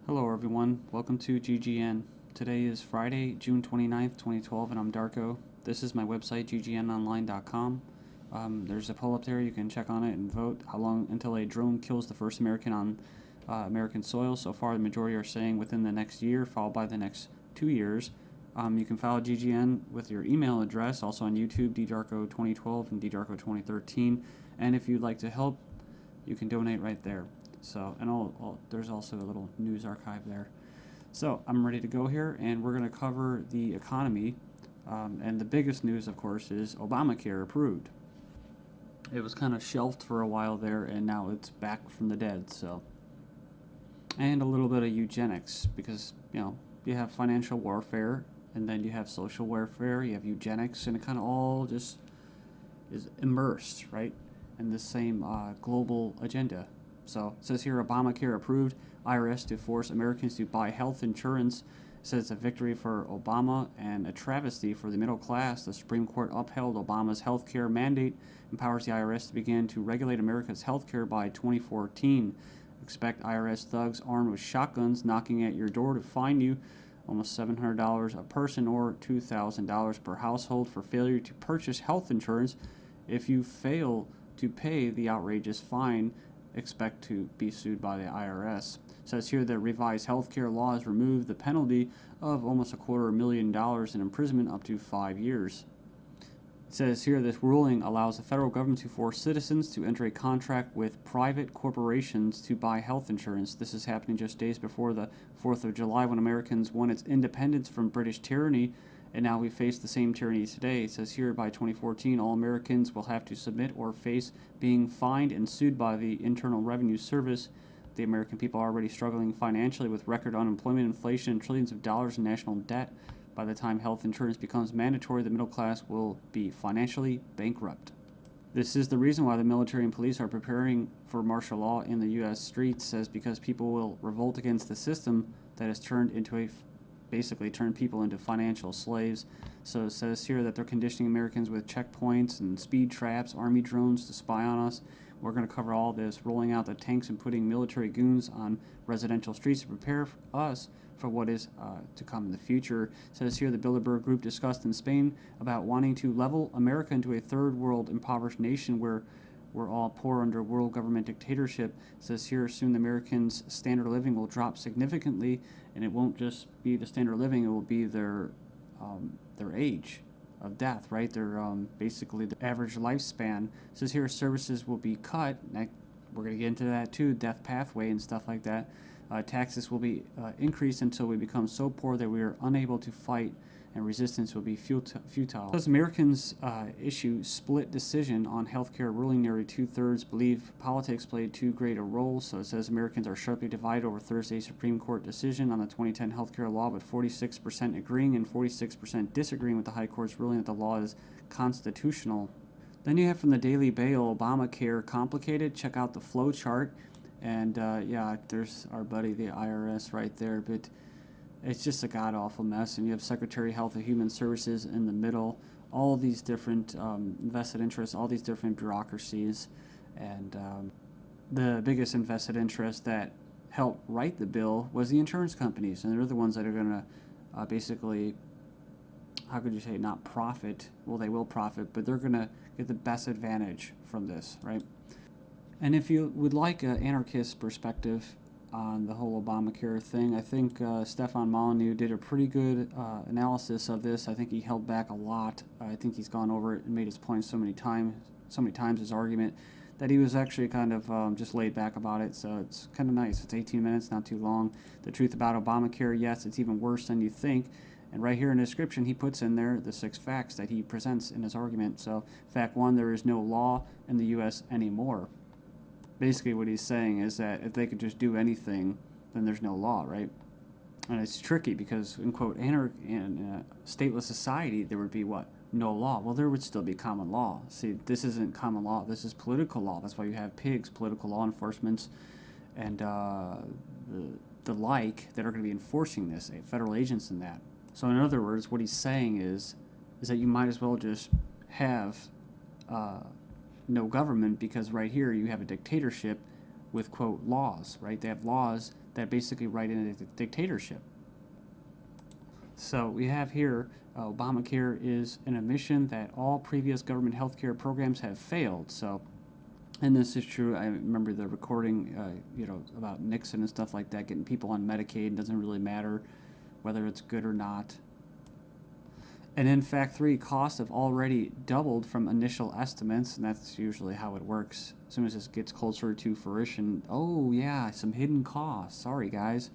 Hello everyone, welcome to GGN. Today is Friday, June 29th, 2012, and I'm Darko. This is my website, ggnonline.com. There's a poll up there, you can check on it and vote how long until a drone kills the first American on American soil. So far, the majority are saying within the next year, followed by the next 2 years. You can follow GGN with your email address, also on YouTube, ddarko2012 and ddarko2013. And if you'd like to help, you can donate right there. So, and there's also a little news archive there. So, I'm ready to go here, and we're going to cover the economy. And the biggest news, of course, is Obamacare approved. It was kind of shelved for a while there, and now it's back from the dead. So, and a little bit of eugenics, because you have financial warfare, and then you have social warfare, you have eugenics, and it kind of all just is immersed, right, in the same global agenda. So it says here, Obamacare approved, IRS to force Americans to buy health insurance. It says it's a victory for Obama and a travesty for the middle class. The Supreme Court upheld Obama's health care mandate, empowers the IRS to begin to regulate America's health care by 2014. Expect IRS thugs armed with shotguns knocking at your door to fine you almost $700 a person or $2,000 per household for failure to purchase health insurance. If you fail to pay the outrageous fine, expect to be sued by the IRS. It says here that revised healthcare laws remove the penalty of almost $250,000 in imprisonment up to 5 years. It says here this ruling allows the federal government to force citizens to enter a contract with private corporations to buy health insurance. This is happening just days before the 4th of July, when Americans won its independence from British tyranny, and now we face the same tyranny today. It says here by 2014, all Americans will have to submit or face being fined and sued by the Internal Revenue Service. The American people are already struggling financially with record unemployment, inflation, and trillions of dollars in national debt. By the time health insurance becomes mandatory, the middle class will be financially bankrupt. This is the reason why the military and police are preparing for martial law in the U.S. streets, says because people will revolt against the system that has basically turned people into financial slaves. So it says here that they're conditioning Americans with checkpoints and speed traps, army drones to spy on us. We're going to cover all this, rolling out the tanks and putting military goons on residential streets to prepare us for what is to come in the future. It says here the Bilderberg Group discussed in Spain about wanting to level America into a third world impoverished nation where we're all poor under world government dictatorship. It says here soon the Americans' standard of living will drop significantly, and it won't just be the standard of living, it will be their age of death, right? Their basically the average lifespan. It says here services will be cut. We're going to get into that too, death pathway and stuff like that. Taxes will be increased until we become so poor that we are unable to fight, and resistance will be futile. As Americans issue split decision on healthcare ruling, nearly 2/3 believe politics played too great a role. So it says Americans are sharply divided over Thursday's Supreme Court decision on the 2010 healthcare law, with 46% agreeing and 46% disagreeing with the High Court's ruling that the law is constitutional. Then you have from the Daily Bail, Obamacare complicated. Check out the flow chart. And yeah, there's our buddy, the IRS, right there. But it's just a god-awful mess. And you have Secretary of Health and Human Services in the middle. All these different vested interests, all these different bureaucracies. And the biggest invested interest that helped write the bill was the insurance companies. And they're the ones that are going to basically, how could you say, not profit. Well, they will profit, but they're going to get the best advantage from this, right? And if you would like an anarchist perspective on the whole Obamacare thing, I think Stefan Molyneux did a pretty good analysis of this. I think he held back a lot. I think he's gone over it and made his point so many times, his argument, that he was actually kind of just laid back about it. So it's kind of nice. It's 18 minutes, not too long. The truth about Obamacare, yes, it's even worse than you think. And right here in the description, he puts in there the 6 facts that he presents in his argument. So fact 1, there is no law in the U.S. anymore. Basically what he's saying is that if they could just do anything, then there's no law, right? And it's tricky because, in quote, in a stateless society, there would be what? No law. Well, there would still be common law. See, this isn't common law. This is political law. That's why you have pigs, political law enforcement, and the like that are going to be enforcing this, federal agents and that. So in other words, what he's saying is that you might as well just have no government, because right here you have a dictatorship with, quote, laws, right? They have laws that basically write in a dictatorship. So we have here Obamacare is an admission that all previous government health care programs have failed. So, and this is true. I remember the recording, about Nixon and stuff like that, getting people on Medicaid. It doesn't really matter whether it's good or not. And in fact, costs have already doubled from initial estimates, and that's usually how it works. As soon as this gets closer to fruition, oh yeah, some hidden costs. Sorry, guys.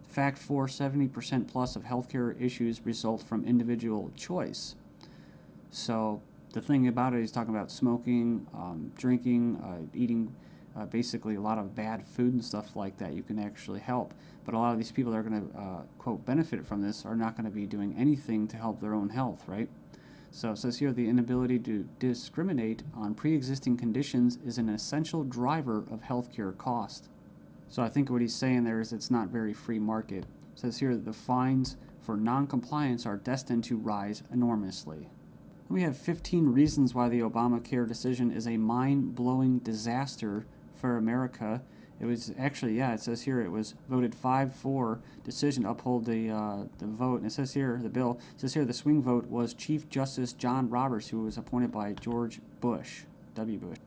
Fact 4, 70% plus of healthcare issues result from individual choice. So the thing about it, he's talking about smoking, drinking, eating basically a lot of bad food and stuff like that. You can actually help. But a lot of these people that are going to, quote, benefit from this are not going to be doing anything to help their own health, right? So it says here the inability to discriminate on pre-existing conditions is an essential driver of healthcare cost. So I think what he's saying there is it's not very free market. It says here that the fines for non-compliance are destined to rise enormously. We have 15 reasons why the Obamacare decision is a mind-blowing disaster for America. It was actually, it says here it was voted 5-4 decision to uphold the vote. And it says here, the bill, it says here the swing vote was Chief Justice John Roberts, who was appointed by George Bush, W. Bush.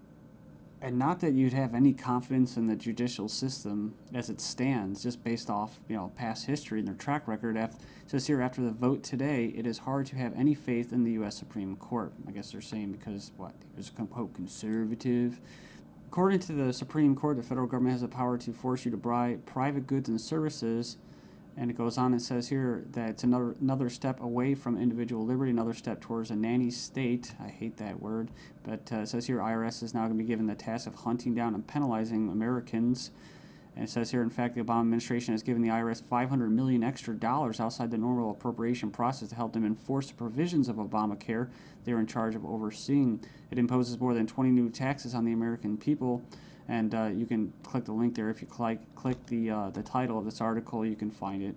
And not that you'd have any confidence in the judicial system as it stands, just based off past history and their track record. It says here, after the vote today, it is hard to have any faith in the U.S. Supreme Court. I guess they're saying because he was quote conservative. According to the Supreme Court, the federal government has the power to force you to buy private goods and services. And it goes on and says here that it's another step away from individual liberty, another step towards a nanny state. I hate that word. But it says here IRS is now going to be given the task of hunting down and penalizing Americans. And it says here, in fact, the Obama administration has given the IRS $500 million extra outside the normal appropriation process to help them enforce the provisions of Obamacare they're in charge of overseeing. It imposes more than 20 new taxes on the American people. And you can click the link there. If you click the title of this article, you can find it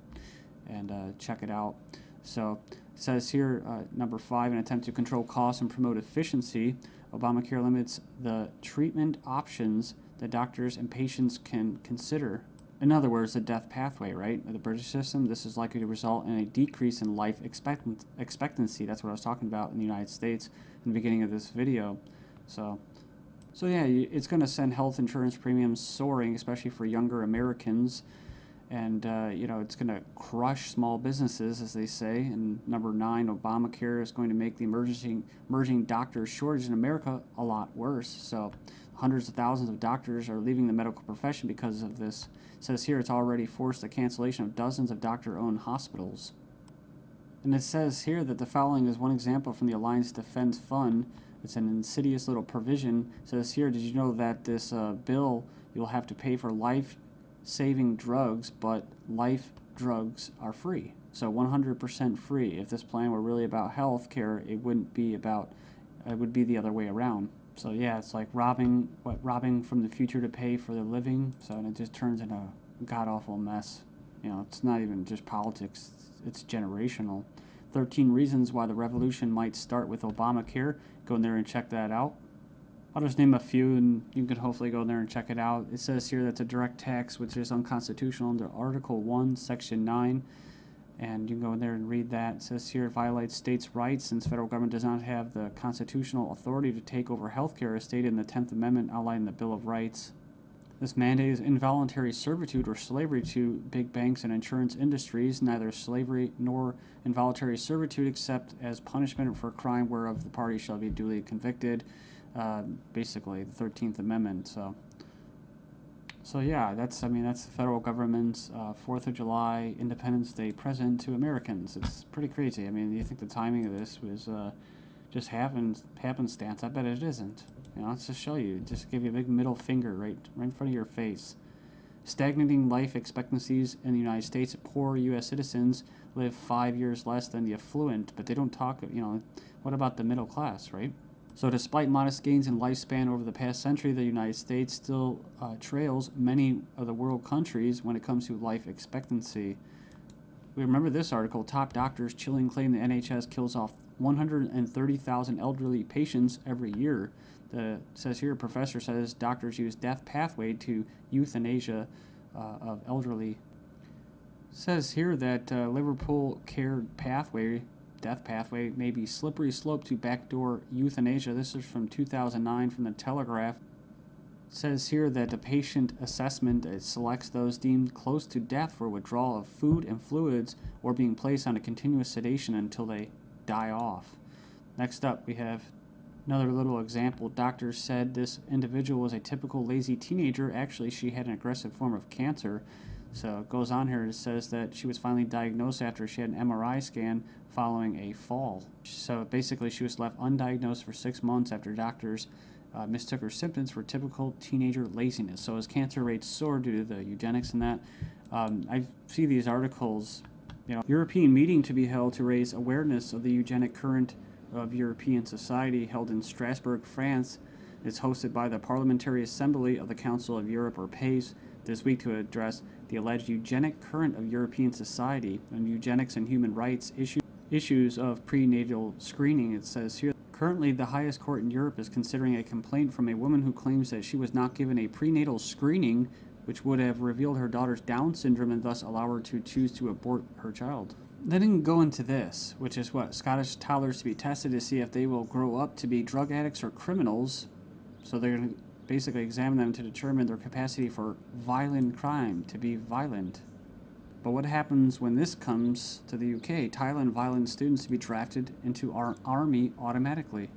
and check it out. So it says here, number 5, an attempt to control costs and promote efficiency. Obamacare limits the treatment options that doctors and patients can consider. In other words, the death pathway, right? The British system, this is likely to result in a decrease in life expectancy. That's what I was talking about in the United States in the beginning of this video. So yeah, it's going to send health insurance premiums soaring, especially for younger Americans. And, it's going to crush small businesses, as they say. And number 9, Obamacare is going to make the emerging doctor shortage in America a lot worse. So hundreds of thousands of doctors are leaving the medical profession because of this. It says here it's already forced the cancellation of dozens of doctor-owned hospitals. And it says here that the following is one example from the Alliance Defense Fund. It's an insidious little provision. It says here, did you know that this bill, you'll have to pay for life-saving drugs, but life drugs are free. So 100% free. If this plan were really about health care, it wouldn't be about, it would be the other way around. So yeah, it's like robbing from the future to pay for the living. So and it just turns into a god-awful mess. It's not even just politics, it's generational. 13 reasons why the revolution might start with Obamacare. Go in there and check that out. I'll just name a few and you can hopefully go in there and check it out. It says here that's a direct tax which is unconstitutional under Article 1, Section 9. And you can go in there and read that. It says here it violates states' rights since federal government does not have the constitutional authority to take over healthcare as stated in the 10th Amendment outlined in the Bill of Rights. This mandate is involuntary servitude or slavery to big banks and insurance industries, neither slavery nor involuntary servitude except as punishment for a crime whereof the party shall be duly convicted. Basically, the 13th Amendment. So yeah, that's the federal government's 4th of July Independence Day present to Americans. It's pretty crazy. I mean, you think the timing of this was just happenstance? I bet it isn't. Let's just show you. Just give you a big middle finger right in front of your face. Stagnating life expectancies in the United States. Poor U.S. citizens live 5 years less than the affluent, but they don't talk, what about the middle class, right? So despite modest gains in lifespan over the past century, the United States still trails many of the world countries when it comes to life expectancy. We remember this article, top doctors chilling claim the NHS kills off 130,000 elderly patients every year. It says here, a professor says doctors use death pathway to euthanasia of elderly. Says here that Liverpool care pathway, death pathway, may be slippery slope to backdoor euthanasia. This is from 2009 from the Telegraph. Says here that the patient assessment selects those deemed close to death for withdrawal of food and fluids or being placed on a continuous sedation until they die off. Next up, we have another little example. Doctors said this individual was a typical lazy teenager. Actually, she had an aggressive form of cancer. So it goes on here. It says that she was finally diagnosed after she had an MRI scan following a fall. So basically, she was left undiagnosed for 6 months after doctors mistook her symptoms for typical teenager laziness. So as cancer rates soar due to the eugenics and that, I see these articles. European meeting to be held to raise awareness of the eugenic current of European society held in Strasbourg, France. It's hosted by the Parliamentary Assembly of the Council of Europe, or PACE, this week to address the alleged eugenic current of European society and eugenics and human rights issues of prenatal screening. It says here, currently the highest court in Europe is considering a complaint from a woman who claims that she was not given a prenatal screening which would have revealed her daughter's Down syndrome and thus allow her to choose to abort her child. They didn't go into this, which is what? Scottish toddlers to be tested to see if they will grow up to be drug addicts or criminals. So they're going to basically examine them to determine their capacity for violent crime, to be violent. But what happens when this comes to the UK? Thailand violent students to be drafted into our army automatically.